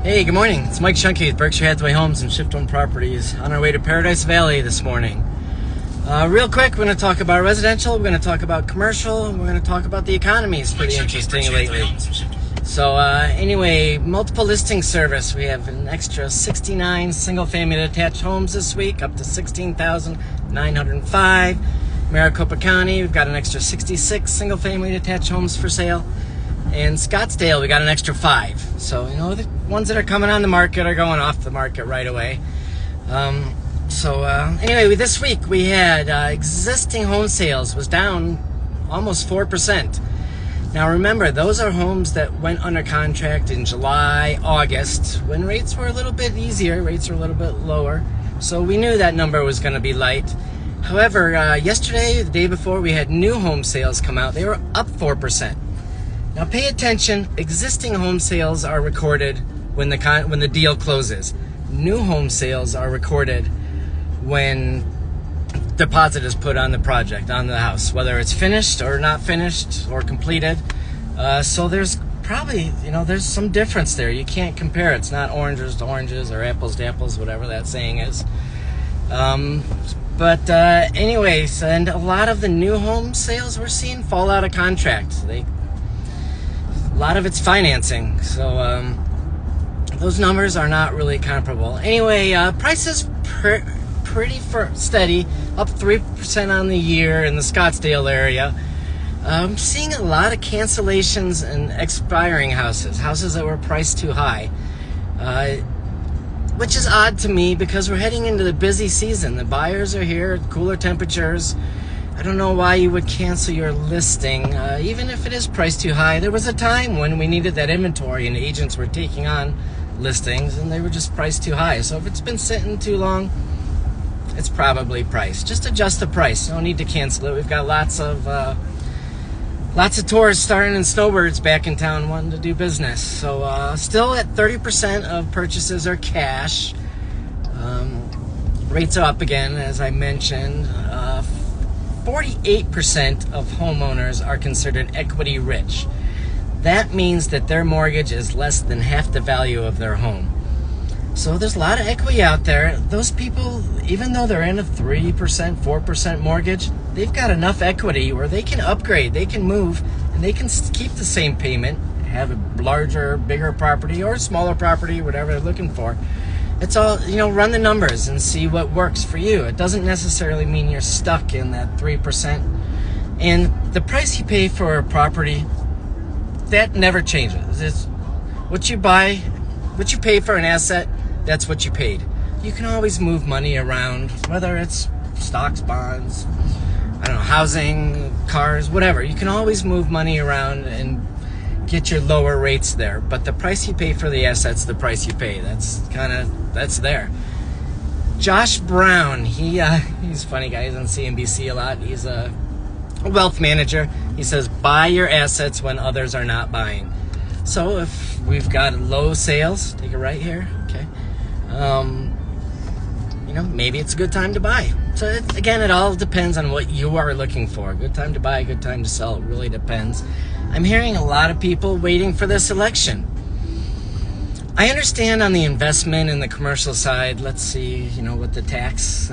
Hey, good morning. It's Mike Zschunke with Berkshire Hathaway Homes and Shift One Properties on our way to Paradise Valley this morning. Real quick, we're going to talk about residential, we're going to talk about commercial, we're going to talk about the economy. It's pretty interesting lately. So anyway, multiple listing service. We have an extra 69 single-family detached homes this week, up to 16,905. Maricopa County, we've got an extra 66 single-family detached homes for sale. In Scottsdale, we got an extra 5. So, the ones that are coming on the market are going off the market right away. Anyway, this week we had existing home sales was down almost 4%. Now remember, those are homes that went under contract in July, August, when rates were a little bit easier, rates were a little bit lower. So we knew that number was going to be light. However, yesterday, the day before, we had new home sales come out. They were up 4%. Now pay attention, existing home sales are recorded when the deal closes. New home sales are recorded when deposit is put on the project, on the house, whether it's finished or not finished or completed. So there's probably, there's some difference there. You can't compare. It's not oranges to oranges or apples to apples, whatever that saying is. Anyways, and a lot of the new home sales we're seeing fall out of contract. A lot of it's financing, so those numbers are not really comparable. Anyway, prices pretty steady, up 3% on the year in the Scottsdale area. I'm seeing a lot of cancellations and expiring houses that were priced too high, which is odd to me because we're heading into the busy season. The buyers are here, cooler temperatures. I don't know why you would cancel your listing, even if it is priced too high. There was a time when we needed that inventory and agents were taking on listings and they were just priced too high. So if it's been sitting too long, it's probably priced. Just adjust the price. No need to cancel it. We've got lots of tourists starting and snowbirds back in town wanting to do business. So still at 30% of purchases are cash. Rates are up again, as I mentioned. 48% of homeowners are considered equity rich. That means that their mortgage is less than half the value of their home. So there's a lot of equity out there. Those people, even though they're in a 3%, 4% mortgage, they've got enough equity where they can upgrade, they can move, and they can keep the same payment, have a larger, bigger property or a smaller property, whatever they're looking for. It's all, run the numbers and see what works for you. It doesn't necessarily mean you're stuck in that 3%. And the price you pay for a property, that never changes. It's what you buy, what you pay for an asset, that's what you paid. You can always move money around, whether it's stocks, bonds, housing, cars, whatever. You can always move money around and get your lower rates there, but the price you pay for the asset's the price you pay. That's there. Josh Brown, he's a funny guy. He's on CNBC a lot. He's a wealth manager. He says, buy your assets when others are not buying. So if we've got low sales, take it right here, okay, maybe it's a good time to buy. So it all depends on what you are looking for. Good time to buy, good time to sell. It really depends. I'm hearing a lot of people waiting for this election. I understand on the investment and the commercial side, let's see, what the taxes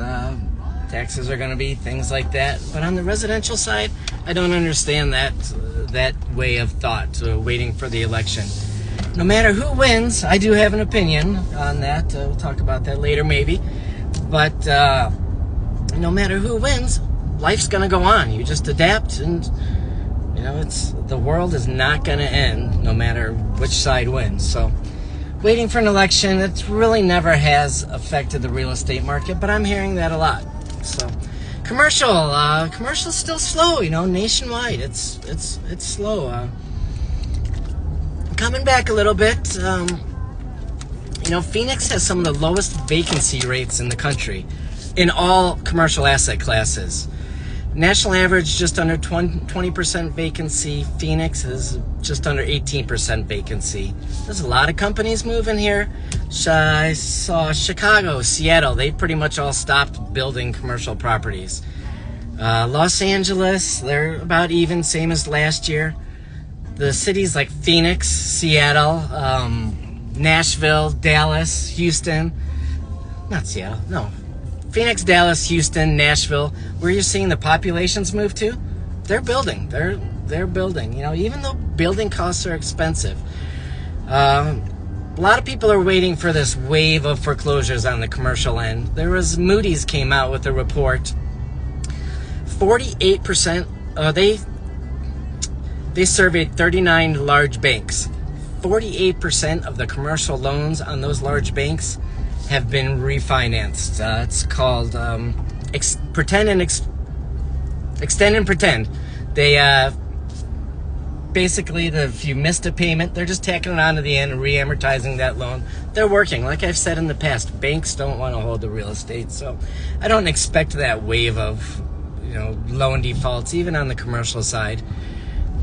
are going to be, things like that. But on the residential side, I don't understand that way of thought, waiting for the election. No matter who wins, I do have an opinion on that. We'll talk about that later maybe. But no matter who wins, life's going to go on. You just adapt and the world is not going to end no matter which side wins. So waiting for an election, it really never has affected the real estate market, but I'm hearing that a lot. So commercial's still slow, nationwide. It's slow. Coming back a little bit, Phoenix has some of the lowest vacancy rates in the country in all commercial asset classes. National average just under 20% vacancy. Phoenix is just under 18% vacancy. There's a lot of companies moving here. I saw Chicago, Seattle, they pretty much all stopped building commercial properties. Los Angeles, they're about even, same as last year. The cities like Phoenix, Seattle, Nashville, Dallas, Houston, not Seattle, no. Phoenix, Dallas, Houston, Nashville, where you're seeing the populations move to, they're building. They're building. You know, even though building costs are expensive. A lot of people are waiting for this wave of foreclosures on the commercial end. Moody's came out with a report. 48%, they surveyed 39 large banks. 48% of the commercial loans on those large banks have been refinanced. It's called extend and pretend. They basically, if you missed a payment, they're just tacking it on to the end and re-amortizing that loan. They're working. Like I've said in the past, banks don't want to hold the real estate, so I don't expect that wave of loan defaults, even on the commercial side.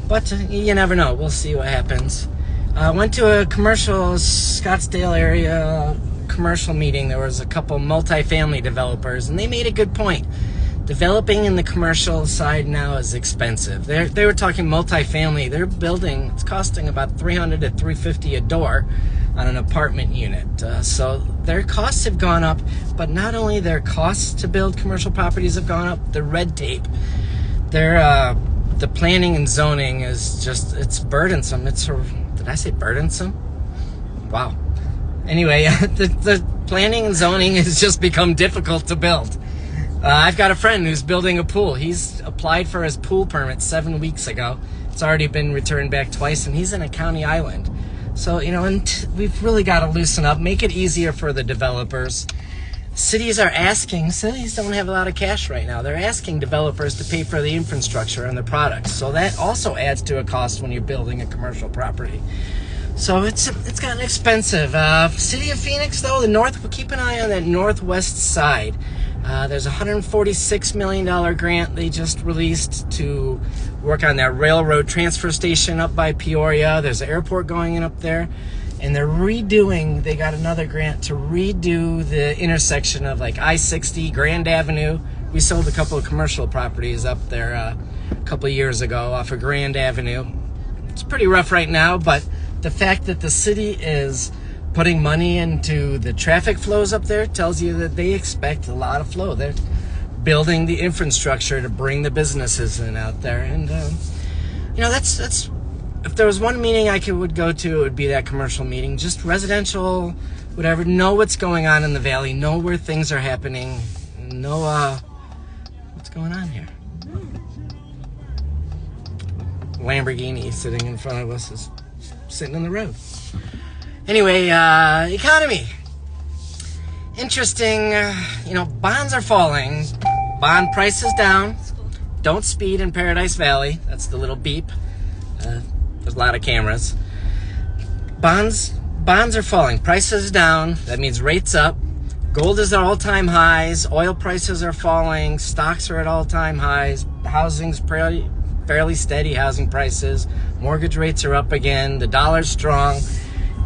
But you never know. We'll see what happens. Went to a commercial Scottsdale area commercial meeting. There was a couple multifamily developers, and they made a good point. Developing in the commercial side now is expensive. They were talking multifamily. They're building, it's costing about $300 to $350 a door on an apartment unit. So their costs have gone up, but not only their costs to build commercial properties have gone up, the red tape. The planning and zoning is just, it's burdensome. Did I say burdensome? Wow. Anyway, the planning and zoning has just become difficult to build. I've got a friend who's building a pool. He's applied for his pool permit 7 weeks ago. It's already been returned back twice, and he's in a county island. So, and we've really got to loosen up, make it easier for the developers. Cities don't have a lot of cash right now. They're asking developers to pay for the infrastructure and the products. So that also adds to a cost when you're building a commercial property. So it's gotten expensive. City of Phoenix, though, keep an eye on that northwest side. There's a $146 million grant they just released to work on that railroad transfer station up by Peoria. There's an airport going in up there. And they got another grant to redo the intersection of like I-60, Grand Avenue. We sold a couple of commercial properties up there a couple of years ago off of Grand Avenue. It's pretty rough right now, but the fact that the city is putting money into the traffic flows up there tells you that they expect a lot of flow. They're building the infrastructure to bring the businesses in out there. And, that's if there was one meeting I would go to, it would be that commercial meeting. Just residential, whatever. Know what's going on in the valley. Know where things are happening. Know what's going on here. Lamborghini sitting in front of us is sitting in the road. Anyway, economy. Interesting. Bonds are falling. Bond prices down. Don't speed in Paradise Valley. That's the little beep. There's a lot of cameras. Bonds are falling. Prices down. That means rates up. Gold is at all-time highs. Oil prices are falling. Stocks are at all-time highs. Housing's fairly steady. Housing prices. Mortgage rates are up again. The dollar's strong.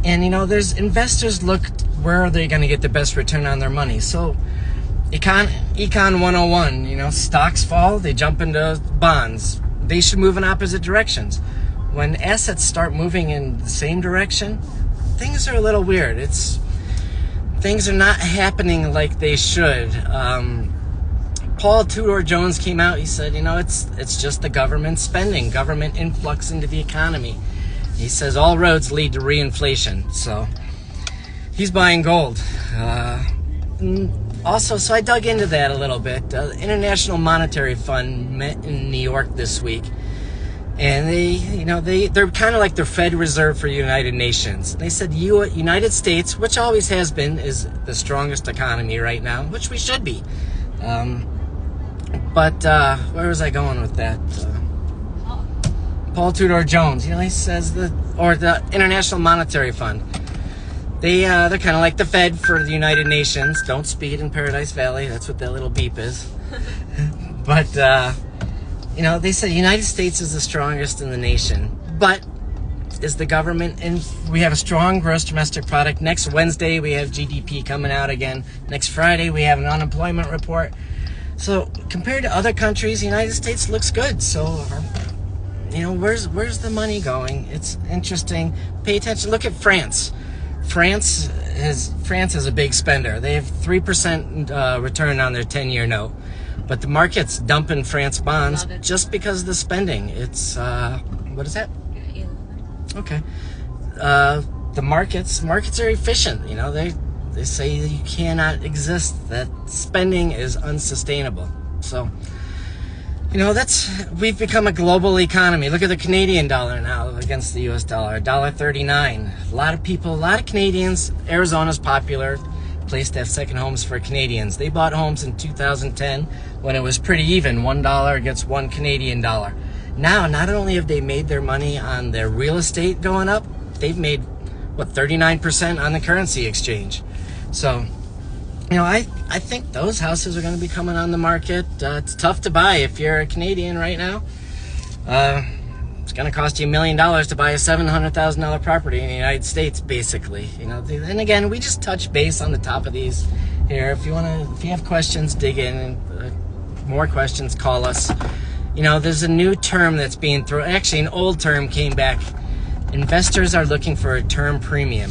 And, there's investors where are they going to get the best return on their money? So, Econ 101, stocks fall, they jump into bonds. They should move in opposite directions. When assets start moving in the same direction, things are a little weird. Things are not happening like they should. Paul Tudor Jones came out, he said, it's just the government spending, government influx into the economy. He says all roads lead to reinflation, so he's buying gold. Also, so I dug into that a little bit. The International Monetary Fund met in New York this week, and they're kind of like the Fed Reserve for United Nations. They said United States, which always has been, is the strongest economy right now, which we should be. But where was I going with that? Paul Tudor Jones, he says the International Monetary Fund. They're kind of like the Fed for the United Nations. Don't speed in Paradise Valley. That's what that little beep is. But they say the United States is the strongest in the nation. But is the government, and we have a strong gross domestic product. Next Wednesday we have GDP coming out again. Next Friday we have an unemployment report. So compared to other countries, the United States looks good. So where's the money going? It's interesting. Pay attention. Look at France. France is a big spender. They have 3% return on their 10-year note, but the market's dumping France bonds just because of the spending. It's what is that? Okay. The markets are efficient. You know, they say that you cannot exist. That spending is unsustainable. So, you know, we've become a global economy. Look at the Canadian dollar now against the US dollar, $1.39. A lot of Canadians, Arizona's popular place to have second homes for Canadians. They bought homes in 2010 when it was pretty even, $1 against $1 Canadian dollar. Now, not only have they made their money on their real estate going up, they've made, 39% on the currency exchange. So, you know, I think those houses are going to be coming on the market. It's tough to buy if you're a Canadian right now. It's going to cost you $1 million to buy a $700,000 property in the United States, basically. You know, and again, we just touch base on the top of these here. If you have questions, dig in. More questions, call us. You know, there's a new term that's being thrown. Actually, an old term came back. Investors are looking for a term premium.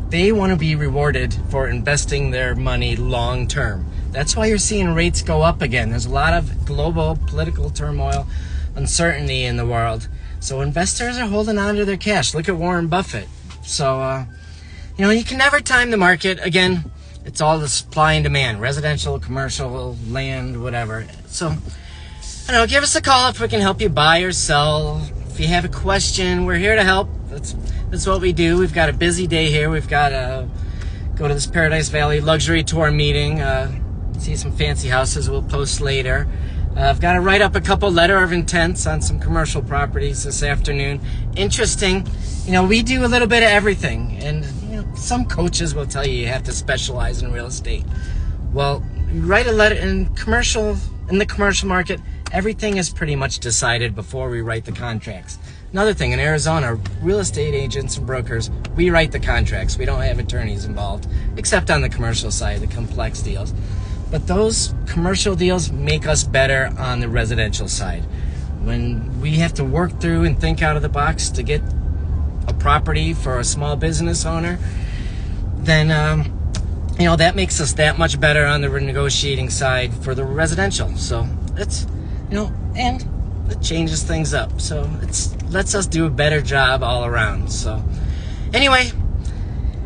They want to be rewarded for investing their money long term. That's why you're seeing rates go up again. There's a lot of global political turmoil, uncertainty in the world. So investors are holding on to their cash. Look at Warren Buffett. So, you know, you can never time the market. Again, it's all the supply and demand, residential, commercial, land, whatever. So, I don't know, give us a call if we can help you buy or sell. If you have a question, we're here to help. That's what we do. We've got a busy day here. We've got to go to this Paradise Valley luxury tour meeting, see some fancy houses we'll post later. I've got to write up a couple letter of intents on some commercial properties this afternoon. Interesting. You know, we do a little bit of everything. And, you know, some coaches will tell you have to specialize in real estate. Well, you write a letter in the commercial market, everything is pretty much decided before we write the contracts. Another thing, in Arizona, real estate agents and brokers, we write the contracts. We don't have attorneys involved, except on the commercial side, the complex deals. But those commercial deals make us better on the residential side. When we have to work through and think out of the box to get a property for a small business owner, then, you know, that makes us that much better on the negotiating side for the residential. So that's, you know, and it changes things up. So it lets us do a better job all around. So anyway,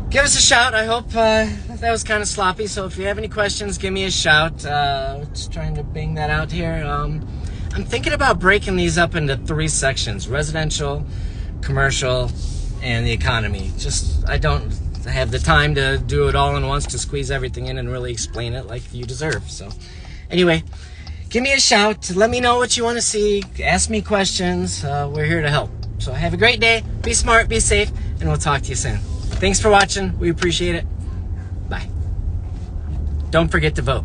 give us a shout. I hope that was kind of sloppy. So if you have any questions, give me a shout. Just trying to bang that out here. I'm thinking about breaking these up into 3 sections: residential, commercial, and the economy. Just, I don't have the time to do it all in once, to squeeze everything in and really explain it like you deserve. So anyway, give me a shout. Let me know what you want to see. Ask me questions. We're here to help. So have a great day. Be smart, be safe, and we'll talk to you soon. Thanks for watching. We appreciate it. Bye. Don't forget to vote.